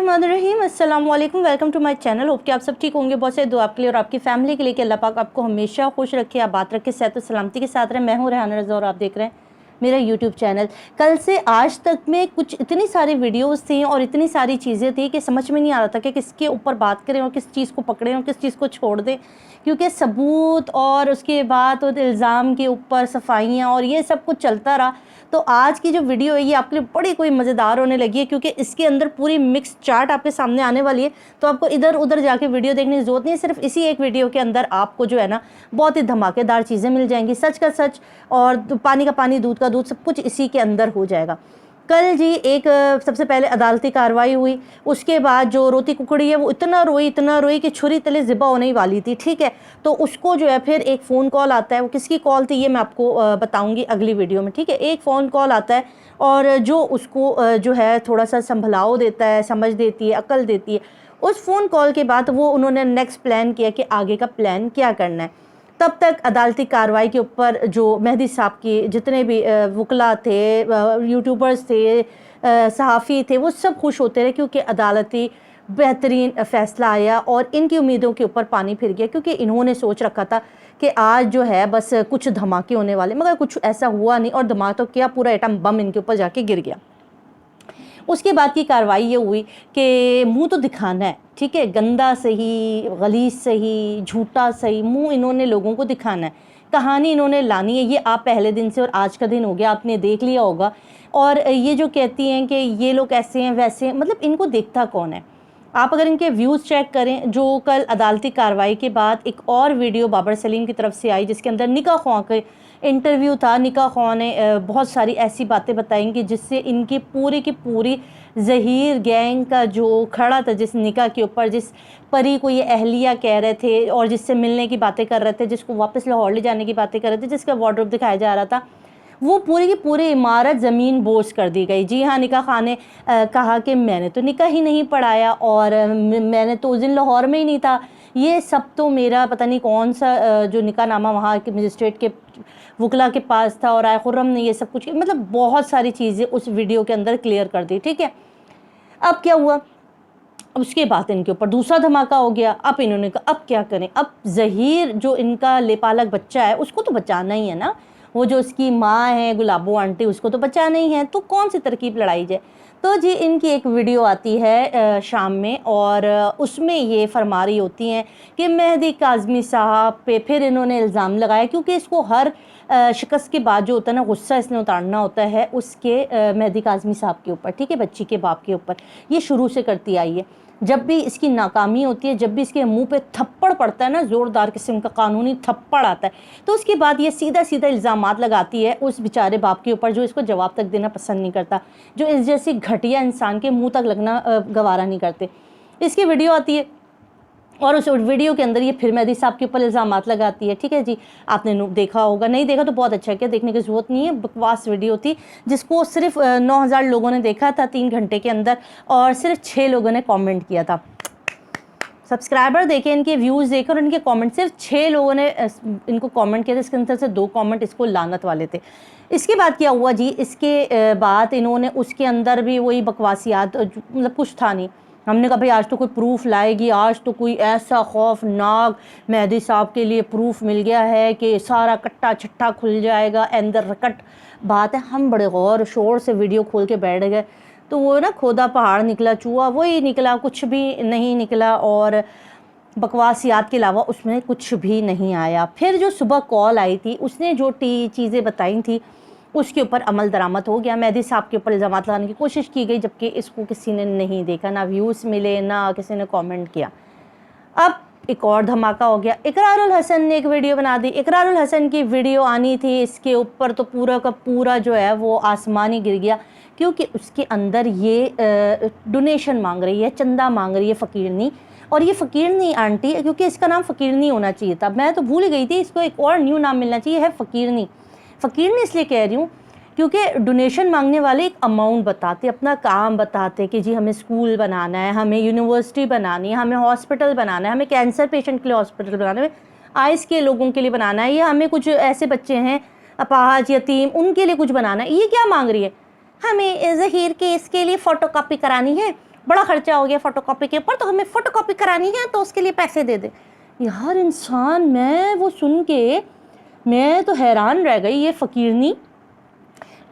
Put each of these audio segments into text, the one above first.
बिस्मिल्लाहिर्रहमानिर्रहीम। अस्सलाम वालेकुम, welcome to my channel. Hope कि आप सब ठीक होंगे। बहुत से दुआ आपके लिए और आपकी फैमिली के लिए कि अल्लाह पाक आपको हमेशा खुश रखे, आबाद रखे, सेहत और सलामती के साथ रहे। मैं हूँ रेहाना रज़ा और आप देख रहे हैं मेरा यूट्यूब चैनल। कल से आज तक में कुछ इतनी सारी वीडियोस थी और इतनी सारी चीज़ें थी कि समझ में नहीं आ रहा था कि किसके ऊपर बात करें और किस चीज़ को पकड़ें और किस चीज़ को छोड़ दें, क्योंकि सबूत और उसके बाद इल्ज़ाम के ऊपर सफाइयाँ और ये सब कुछ चलता रहा। तो आज की जो वीडियो है ये आपके लिए बड़ी कोई मज़ेदार होने लगी है, क्योंकि इसके अंदर पूरी मिक्स चाट आपके सामने आने वाली है। तो आपको इधर उधर जाके वीडियो देखने की ज़रूरत नहीं है, सिर्फ इसी एक वीडियो के अंदर आपको जो है ना बहुत ही धमाकेदार चीज़ें मिल जाएंगी। सच का सच और पानी का पानी, दूध का दूध, सब कुछ इसी के अंदर हो जाएगा। कल जी एक सबसे पहले अदालती कार्रवाई हुई। उसके बाद जो रोती कुकड़ी है वो इतना रोई कि छुरी तले ज़िबा होने ही वाली थी। ठीक है, तो उसको जो है फिर एक फ़ोन कॉल आता है। वो किसकी कॉल थी ये मैं आपको बताऊंगी अगली वीडियो में। ठीक है, एक फ़ोन कॉल आता है और जो उसको जो है थोड़ा सा संभलाओ देता है, समझ देती है, अकल देती है। उस फ़ोन कॉल के बाद वो उन्होंने नेक्स्ट प्लान किया कि आगे का प्लान क्या करना है। तब तक अदालती कार्रवाई के ऊपर जो मेहदी साहब की जितने भी वकला थे, यूट्यूबर्स थे, सहाफ़ी थे, वो सब खुश होते रहे, क्योंकि अदालती बेहतरीन फ़ैसला आया और इनकी उम्मीदों के ऊपर पानी फिर गया। क्योंकि इन्होंने सोच रखा था कि आज जो है बस कुछ धमाके होने वाले, मगर कुछ ऐसा हुआ नहीं और धमाका तो क्या, पूरा एटम बम इनके ऊपर जाके गिर गया। उसके बाद की कार्रवाई ये हुई कि मुंह तो दिखाना है। ठीक है, गंदा सही, गलीज़ सही, झूठा सही, मुंह इन्होंने लोगों को दिखाना है, कहानी इन्होंने लानी है। ये आप पहले दिन से और आज का दिन हो गया, आपने देख लिया होगा। और ये जो कहती हैं कि ये लोग ऐसे हैं वैसे हैं, मतलब इनको देखता कौन है? आप अगर इनके व्यूज़ चेक करें, जो कल अदालती कार्रवाई के बाद एक और वीडियो बाबर सलीम की तरफ से आई जिसके अंदर निका ख्वां के इंटरव्यू था। निका ख्वां ने बहुत सारी ऐसी बातें बताएंगी जिससे इनकी पूरी की पूरी ज़हीर गैंग का जो खड़ा था जिस निका के ऊपर, जिस परी को ये अहलिया कह रहे थे और जिससे मिलने की बातें कर रहे थे, जिसको वापस लाहौर ले जाने की बातें कर रहे थे, जिसका वार्डरोब दिखाया जा रहा था, वो पूरी की पूरी इमारत ज़मीन बोझ कर दी गई। जी हाँ, निका खान ने कहा कि मैंने तो निका ही नहीं पढ़ाया और मैंने तो उस दिन लाहौर में ही नहीं था। ये सब तो मेरा पता नहीं कौन सा जो निका नामा वहाँ के मजिस्ट्रेट के वकला के पास था और आय खुर्रम ने ये सब कुछ, मतलब बहुत सारी चीज़ें उस वीडियो के अंदर क्लियर कर दी। ठीक है, अब क्या हुआ? उसके बाद इनके ऊपर दूसरा धमाका हो गया। अब इन्होंने कहा अब क्या करें? अब ज़हीर जो इनका लेपालक बच्चा है उसको तो बचाना ही है ना, वो जो उसकी माँ है गुलाबो आंटी, उसको तो बचाना ही है। तो कौन सी तरकीब लड़ाई जाए? तो जी इनकी एक वीडियो आती है शाम में और उसमें ये फरमा रही होती हैं कि मेहदी काज़मी साहब पे फिर इन्होंने इल्ज़ाम लगाया, क्योंकि इसको हर शिकस्त के बाद जो होता है ना गुस्सा इसने उतारना होता है उसके मेहदी काज़मी साहब के ऊपर। ठीक है, बच्ची के बाप के ऊपर। ये शुरू से करती आई है। जब भी इसकी नाकामी होती है, जब भी इसके मुंह पे थप्पड़ पड़ता है ना, ज़ोरदार किस्म का कानूनी थप्पड़ आता है, तो उसके बाद ये सीधा सीधा इल्ज़ामात लगाती है उस बेचारे बाप के ऊपर जो इसको जवाब तक देना पसंद नहीं करता, जो इस जैसी घटिया इंसान के मुंह तक लगना गवारा नहीं करते। इसकी वीडियो आती है और उस वीडियो के अंदर ये फिर मेहदी साहब के ऊपर इल्ज़ामात लगाती है। ठीक है जी, आपने देखा होगा, नहीं देखा तो बहुत अच्छा किया, देखने की ज़रूरत नहीं है। बकवास वीडियो थी जिसको सिर्फ 9000 लोगों ने देखा था 3 घंटे के अंदर और सिर्फ 6 लोगों ने कमेंट किया था। सब्सक्राइबर देखे, इनके व्यूज़ देखे और इनके कमेंट, सिर्फ 6 लोगों ने इनको कमेंट किया था। इसके अंदर से 2 कमेंट इसको लानत वाले थे। इसके बाद क्या हुआ जी? इसके बाद इन्होंने उसके अंदर भी वही बकवासियात, मतलब कुछ था नहीं। हमने कहा भाई आज तो कोई प्रूफ लाएगी, आज तो कोई ऐसा खौफनाक मेहदी साहब के लिए प्रूफ मिल गया है कि सारा कट्टा छट्टा खुल जाएगा, अंदर रकट बात है। हम बड़े गौर शोर से वीडियो खोल के बैठ गए, तो वो ना खोदा पहाड़ निकला चूहा वही निकला, कुछ भी नहीं निकला और बकवासियात के अलावा उसमें कुछ भी नहीं आया। फिर जो सुबह कॉल आई थी उसने जो चीज़ें बताई थी उसके ऊपर अमल दरामद हो गया। मेहदी साहब के ऊपर इल्ज़ाम लगाने की कोशिश की गई, जबकि इसको किसी ने नहीं देखा, ना व्यूज़ मिले, ना किसी ने कमेंट किया। अब एक और धमाका हो गया। इकरारुल हसन ने एक वीडियो बना दी। इकरारुल हसन की वीडियो आनी थी, इसके ऊपर तो पूरा का पूरा जो है वो आसमान ही गिर गया, क्योंकि उसके अंदर ये डोनेशन मांग रही है, चंदा मांग रही है फ़कीरनी। और ये फ़कीरनी आंटी, क्योंकि इसका नाम फ़कीरनी होना चाहिए था, मैं तो भूल गई थी, इसको एक और न्यू नाम मिलना चाहिए, है फ़कीरनी। फ़कीरनी इसलिए कह रही हूँ क्योंकि डोनेशन मांगने वाले एक अमाउंट बताते, अपना काम बताते कि जी हमें स्कूल बनाना है, हमें यूनिवर्सिटी बनानी है, हमें हॉस्पिटल बनाना है, हमें कैंसर पेशेंट के लिए हॉस्पिटल बनाना है, आइस के लोगों के लिए बनाना है, या हमें कुछ ऐसे बच्चे हैं अपाहज यतीम उनके लिए कुछ बनाना है। ये क्या मांग रही है? हमें ज़हीर केस के लिए फ़ोटोकॉपी करानी है बड़ा खर्चा हो गया फ़ोटोकॉपी के ऊपर, तो हमें फ़ोटोकॉपी करानी है तो उसके लिए पैसे दे दे। यार इंसान, मैं वो सुन के मैं तो हैरान रह गई। ये फ़कीरनी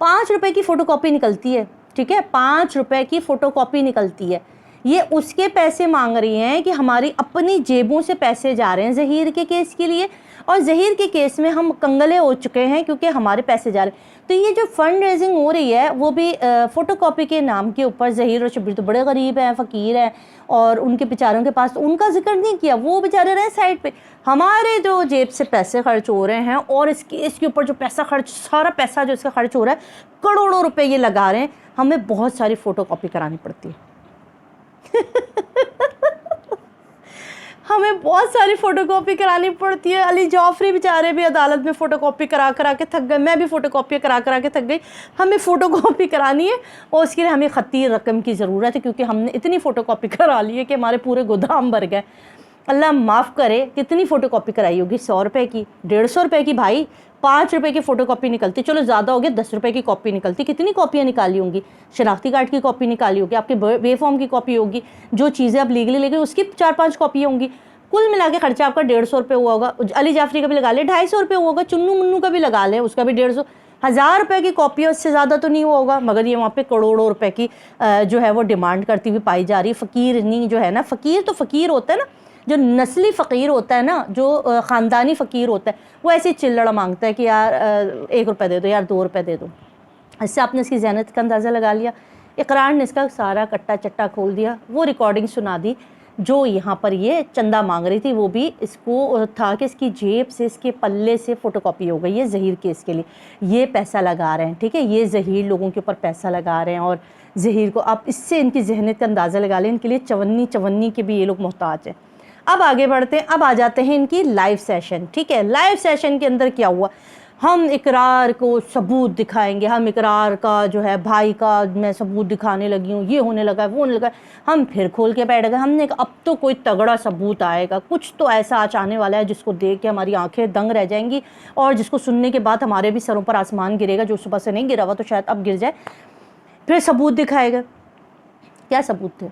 5 रुपए की फ़ोटोकॉपी निकलती है, ठीक है, 5 रुपए की फ़ोटोकॉपी निकलती है। ये उसके पैसे मांग रही हैं कि हमारी अपनी जेबों से पैसे जा रहे हैं ज़हीर के केस के लिए, और ज़हीर के केस में हम कंगले हो चुके हैं क्योंकि हमारे पैसे जा रहे हैं। तो ये जो फ़ंड रेजिंग हो रही है वो भी फ़ोटोकॉपी के नाम के ऊपर। ज़हीर और शब्बीर तो बड़े गरीब हैं, फ़कीर हैं, और उनके बेचारों के पास उनका जिक्र नहीं किया, वो बेचारे रहे साइड पे। हमारे जो जेब से पैसे खर्च हो रहे हैं और इसके ऊपर जो पैसा खर्च, सारा पैसा जो इसका खर्च हो रहा है, करोड़ों रुपए ये लगा रहे हैं, हमें बहुत सारी फ़ोटोकॉपी करानी पड़ती है। हमें बहुत सारी फ़ोटोकॉपी करानी पड़ती है। अली जाफरी बेचारे भी अदालत में फ़ोटोकॉपी करा करा के थक गए, मैं भी फ़ोटोकॉपी करा करा के थक गई। हमें फ़ोटोकॉपी करानी है और उसके लिए हमें खती रकम की ज़रूरत है, क्योंकि हमने इतनी फ़ोटोकॉपी करा ली है कि हमारे पूरे गोदाम भर गए। अल्लाह माफ़ करे, कितनी फ़ोटोकॉपी कराई होगी? 100 रुपये की, 150 रुपये की भाई, 5 रुपये की फ़ोटोकॉपी निकलती, चलो ज़्यादा हो गया 10 रुपये की कॉपी निकलती। कितनी कॉपियाँ निकाली होंगी? शनाख्ती कार्ड की कॉपी निकाली होगी, आपके वे फॉर्म की कॉपी होगी, जो चीज़ें आप लीगली ले गए उसकी 4-5 कॉपियाँ होंगी। कुल मिला के खर्चा आपका 150 रुपये हुआ होगा। अली जाफरी का भी लगा ले 250 रुपये हुआ होगा, चुन्नू मुन्नू का भी लगा ले, उसका भी 150, 1000 रुपये की कॉपी है, उससे ज़्यादा तो नहीं हुआ होगा। मगर ये वहाँ पे करोड़ों रुपए की जो है वो डिमांड करती हुई पाई जा रही है। फ़कीर नहीं जो है ना, फ़कीर तो फ़कीर होता है ना, जो नस्ली फ़कीर होता है ना, जो ख़ानदानी फ़कीर होता है, वो ऐसे चिल्लड़ मांगता है कि यार 1 रुपये दे दो, यार 2 रुपये दे दो। इससे आपने इसकी ज़हनत का अंदाज़ा लगा लिया। इकरार ने इसका सारा कट्टा चट्टा खोल दिया, वो रिकॉर्डिंग सुना दी जो यहाँ पर ये चंदा मांग रही थी। वो भी इसको था कि इसकी जेब से, इसके पल्ले से फ़ोटोकॉपी हो गई है ज़हीर केस के लिए। ये पैसा लगा रहे हैं, ठीक है, ये ज़हीर लोगों के ऊपर पैसा लगा रहे हैं, और ज़हीर को आप इससे इनकी ज़हनियत का अंदाज़ा लगा लें, इनके लिए चवन्नी के भी ये लोग मोहताज हैं। अब आगे बढ़ते हैं, अब आ जाते हैं इनकी लाइव सेशन, ठीक है। लाइव सेशन के अंदर क्या हुआ? हम इकरार को सबूत दिखाएंगे, हम इकरार का जो है भाई का मैं सबूत दिखाने लगी हूँ, ये होने लगा है, वो होने लगा है। हम फिर खोल के बैठ गए, हमने कहा अब तो कोई तगड़ा सबूत आएगा, कुछ तो ऐसा आज आने वाला है जिसको देख के हमारी आंखें दंग रह जाएंगी, और जिसको सुनने के बाद हमारे भी सरों पर आसमान गिरेगा, जो सुबह से नहीं गिरा हुआ तो शायद अब गिर जाए। फिर सबूत दिखाएगा। क्या सबूत थे?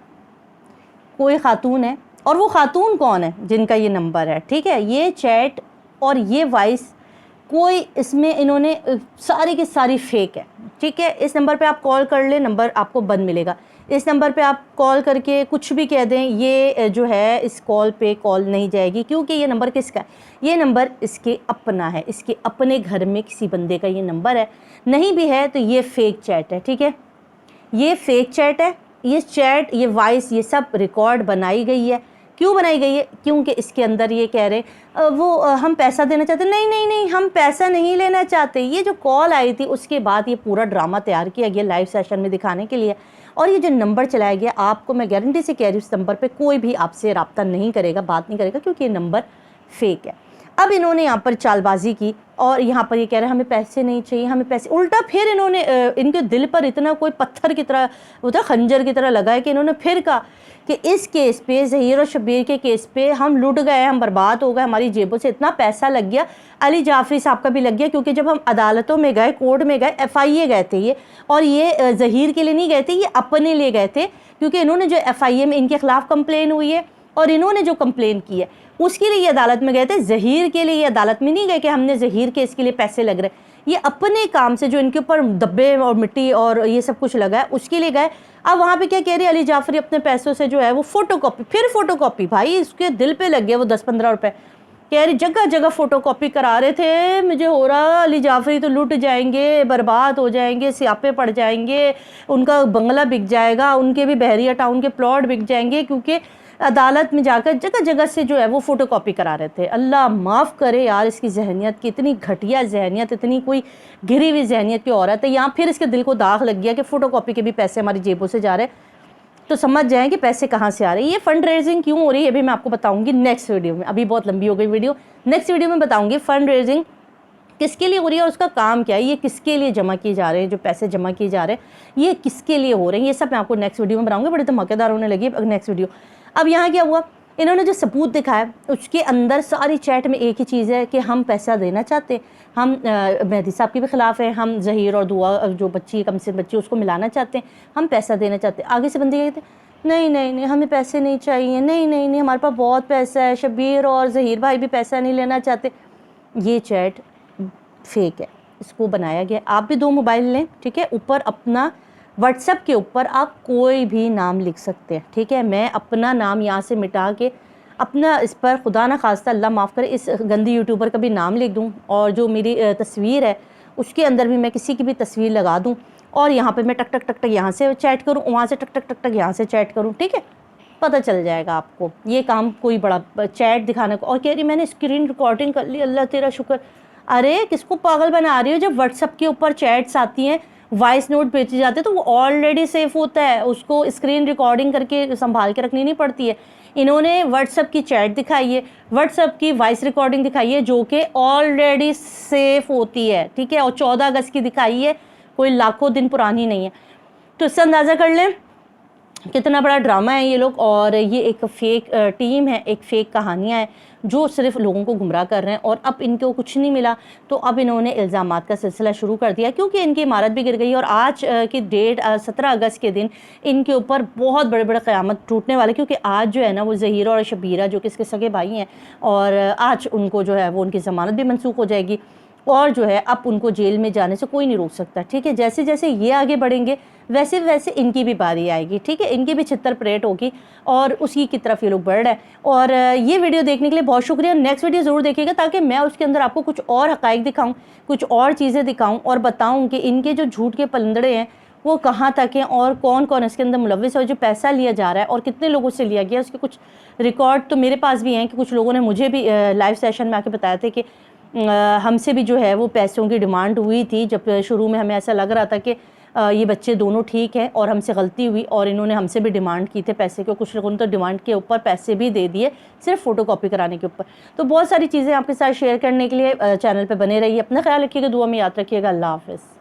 कोई खातून है, और वो खातून कौन है? जिनका ये नंबर है, ठीक है, ये चैट और ये वॉइस, कोई इसमें इन्होंने सारी की सारी फेक है, ठीक है। इस नंबर पे आप कॉल कर ले, नंबर आपको बंद मिलेगा। इस नंबर पे आप कॉल करके कुछ भी कह दें, ये जो है इस कॉल पे कॉल नहीं जाएगी, क्योंकि ये नंबर किसका है? ये नंबर इसके अपना है, इसके अपने घर में किसी बंदे का ये नंबर है। नहीं भी है तो ये फेक चैट है, ठीक है, ये फेक चैट है। ये चैट, ये वॉइस, ये सब रिकॉर्ड बनाई गई है। क्यों बनाई गई है? क्योंकि इसके अंदर ये कह रहे हम पैसा देना चाहते। नहीं नहीं नहीं, हम पैसा नहीं लेना चाहते। ये जो कॉल आई थी उसके बाद ये पूरा ड्रामा तैयार किया गया लाइव सेशन में दिखाने के लिए, और ये जो नंबर चलाया गया, आपको मैं गारंटी से कह रही हूँ इस नंबर पे कोई भी आपसे रब्ता नहीं करेगा, बात नहीं करेगा, क्योंकि ये नंबर फेक है। अब इन्होंने यहाँ पर चालबाजी की, और यहाँ पर ये कह रहे हैं हमें पैसे नहीं चाहिए, हमें पैसे। उल्टा फिर इन्होंने इनके दिल पर इतना कोई पत्थर की तरह, उधर खंजर की तरह लगा है कि इन्होंने फिर कहा कि इस केस पे, ज़हीर और शब्बीर के केस पे हम लुट गए, हम बर्बाद हो गए, हमारी जेबों से इतना पैसा लग गया। अली जाफरी साहब का भी लग गया, क्योंकि जब हम अदालतों में गए, कोर्ट में गए, FIA गए थे ये, और ये ज़हीर के लिए नहीं गए थे, ये अपने लिए गए थे, क्योंकि इन्होंने जो FIA में इनके खिलाफ कंप्लेन हुई है और इन्होंने जो कंप्लेन की है उसके लिए ये अदालत में गए थे। ज़हीर के लिए ये अदालत में नहीं गए कि हमने ज़हीर के इसके लिए पैसे लग रहे, ये अपने काम से जो इनके ऊपर दब्बे और मिट्टी और ये सब कुछ लगा है उसके लिए गए। अब वहाँ पे क्या कह रही है? अली जाफरी अपने पैसों से जो है वो फ़ोटोकॉपी, फिर फ़ोटोकॉपी, भाई इसके दिल पे लग गया वो 10-15 रुपये। कह रही जगह जगह फ़ोटोकॉपी करा रहे थे, मुझे हो रहा अली जाफरी तो लुट जाएंगे, बर्बाद हो जाएंगे, स्यापे पड़ जाएंगे, उनका बंगला बिक जाएगा, उनके भी बहरिया टाउन के प्लॉट बिक जाएंगे, क्योंकि अदालत में जाकर जगह जगह से जो है वो फ़ोटोकॉपी करा रहे थे। अल्लाह माफ़ करे यार, इसकी जहनियत की इतनी घटिया जहनियत, इतनी कोई घिरी हुई जहनियत की औरत है। यहाँ फिर इसके दिल को दाग लग गया कि फ़ोटोकॉपी के भी पैसे हमारी जेबों से जा रहे हैं, तो समझ जाएं कि पैसे कहाँ से आ रहे हैं। ये फ़ंड रेजिंग क्यों हो रही है ये भी मैं आपको बताऊँगी नेक्स्ट वीडियो में। अभी बहुत लंबी हो गई वीडियो, नेक्स्ट वीडियो में बताऊँगी फ़ंड रेजिंग किसके लिए हो रही है और उसका काम क्या है, ये किसके लिए जमा किए जा रहे हैं, जो पैसे जमा किए जा रहे हैं ये किसके लिए हो रहे हैं, ये सब मैं आपको नेक्स्ट वीडियो में बताऊँगी। बड़े धमाकेदार होने लगी नेक्स्ट वीडियो। अब यहाँ क्या हुआ, इन्होंने जो सबूत दिखाया उसके अंदर सारी चैट में एक ही चीज़ है कि हम पैसा देना चाहते हैं, हम मेहदी साहब के भी ख़िलाफ़ हैं, हम ज़हीर और दुआ जो बच्ची कम से बच्ची उसको मिलाना चाहते हैं, हम पैसा देना चाहते हैं। आगे से बंदे कहते नहीं नहीं नहीं, हमें पैसे नहीं चाहिए, नहीं नहीं नहीं, हमारे पास बहुत पैसा है, शब्बीर और ज़हीर भाई भी पैसा नहीं लेना चाहते। ये चैट फेक है, इसको बनाया गया। आप भी 2 मोबाइल लें, ठीक है, ऊपर अपना व्हाट्सएप के ऊपर आप कोई भी नाम लिख सकते हैं, ठीक है। मैं अपना नाम यहाँ से मिटा के अपना इस पर खुदा ना खास्ता अल्लाह माफ़ करे इस गंदी यूट्यूबर का भी नाम लिख दूँ, और जो मेरी तस्वीर है उसके अंदर भी मैं किसी की भी तस्वीर लगा दूँ, और यहाँ पे मैं टक टक टक टक यहाँ से चैट करूँ, वहाँ से टक टक टक टक यहाँ से चैट करूँ, ठीक है, पता चल जाएगा आपको। ये काम कोई बड़ा चैट दिखाने को, और कह रही मैंने स्क्रीन रिकॉर्डिंग कर ली, अल्लाह तेरा शुक्र। अरे किसको पागल बना रही हो? जब व्हाट्सएप के ऊपर चैट्स आती हैं, वॉइस नोट भेजे जाते हैं, तो वो ऑलरेडी सेफ होता है, उसको स्क्रीन रिकॉर्डिंग करके संभाल के रखनी नहीं पड़ती है। इन्होंने व्हाट्सएप की चैट दिखाई है, व्हाट्सएप की वॉइस रिकॉर्डिंग दिखाई है, जो कि ऑलरेडी सेफ होती है, ठीक है, और 14 अगस्त की दिखाई है, कोई लाखों दिन पुरानी नहीं है। तो इससे अंदाज़ा कर लें कितना बड़ा ड्रामा है ये लोग, और ये एक फ़ेक टीम है, एक फ़ेक कहानियाँ हैं जो सिर्फ लोगों को गुमराह कर रहे हैं। और अब इनको कुछ नहीं मिला तो अब इन्होंने इल्ज़ामात का सिलसिला शुरू कर दिया, क्योंकि इनकी इमारत भी गिर गई। और आज की डेट 17 अगस्त के दिन इनके ऊपर बहुत बड़े बड़े क़यामत टूटने वाले, क्योंकि आज जो है ना वो ज़हीरा और शबीरा जो कि इसके सगे भाई हैं, और आज उनको जो है वो उनकी ज़मानत भी मनसूख हो जाएगी, और जो है अब उनको जेल में जाने से कोई नहीं रोक सकता, ठीक है। जैसे जैसे ये आगे बढ़ेंगे वैसे वैसे इनकी भी बारी आएगी, ठीक है, इनकी भी छितर परेड होगी, और उसी की तरफ ये लोग बढ़ रहे हैं। और ये वीडियो देखने के लिए बहुत शुक्रिया। नेक्स्ट वीडियो ज़रूर देखिएगा, ताकि मैं उसके अंदर आपको कुछ और हक़ाइक़ दिखाऊँ, कुछ और चीज़ें दिखाऊँ, और बताऊँ कि इनके जो झूठ के पलंदड़े हैं वो कहाँ तक हैं, और कौन कौन इसके अंदर मुलव्विस है, जो पैसा लिया जा रहा है और कितने लोगों से लिया गया। उसके कुछ रिकॉर्ड तो मेरे पास भी हैं कि कुछ लोगों ने मुझे भी लाइव सेशन में आके बताया था कि हमसे भी जो है वो पैसों की डिमांड हुई थी। जब शुरू में हमें ऐसा लग रहा था कि ये बच्चे दोनों ठीक हैं और हमसे गलती हुई, और इन्होंने हमसे भी डिमांड की थे पैसे के, कुछ लोगों ने तो डिमांड के ऊपर पैसे भी दे दिए सिर्फ फ़ोटोकॉपी कराने के ऊपर। तो बहुत सारी चीज़ें आपके साथ शेयर करने के लिए चैनल पे बने रहिए। अपना ख्याल रखिएगा, दुआ में याद रखिएगा। अल्लाह हाफ़िज़।